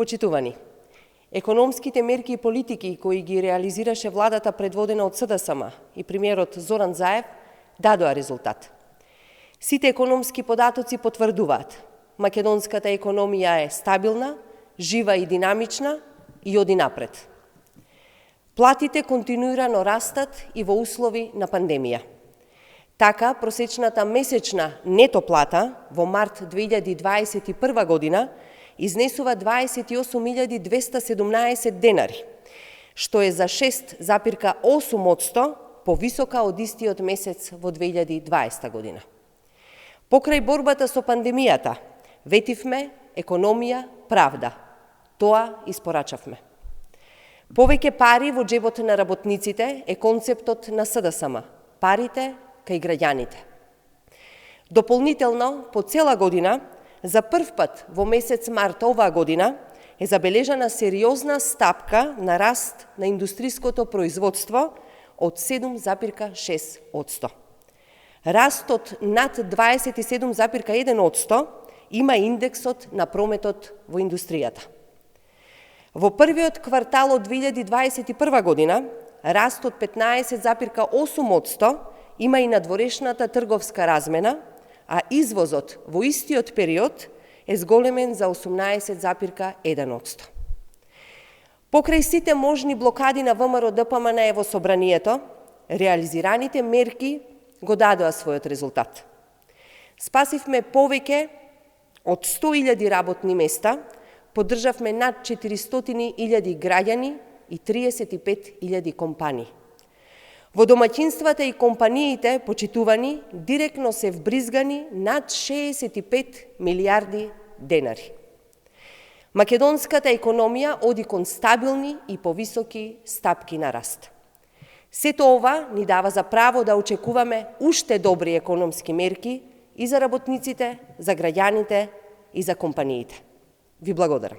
Почитувани, економските мерки и политики кои ги реализираше владата предводена од СДСМ и премиерот Зоран Заев дадоа резултат. Сите економски податоци потврдуваат. Македонската економија е стабилна, жива и динамична и оди напред. Платите континуирано растат и во услови на пандемија. Така, просечната месечна нето плата во март 2021 година изнесува 28.217 денари, што е за 6,8% повисока од истиот месец во 2020 година. Покрај борбата со пандемијата, ветивме економија, правда. Тоа испорачавме. Повеќе пари во џебот на работниците е концептот на СДСМ. Парите кај граѓаните. Дополнително, по цела година, за прв пат во месец март оваа година е забележана сериозна стапка на раст на индустриското производство од 7,6%. Растот над 27,1% има индексот на прометот во индустријата. Во првиот квартал од 2021 година, раст од 15,8% има и надворешната трговска размена, а извозот во истиот период е зголемен за 18,1%. Покрај сите можни блокади на ВМРО ДПМН во собранието, реализираните мерки го дадоа својот резултат. Спасивме повеќе од 100.000 работни места, поддржавме над 400.000 граѓани и 35.000 компании. Во домаќинствата и компаниите, почитувани, директно се вбризгани над 65 милиарди денари. Македонската економија оди кон стабилни и повисоки стапки на раст. Сето ова ни дава за право да очекуваме уште добри економски мерки и за работниците, за граѓаните и за компаниите. Ви благодарам.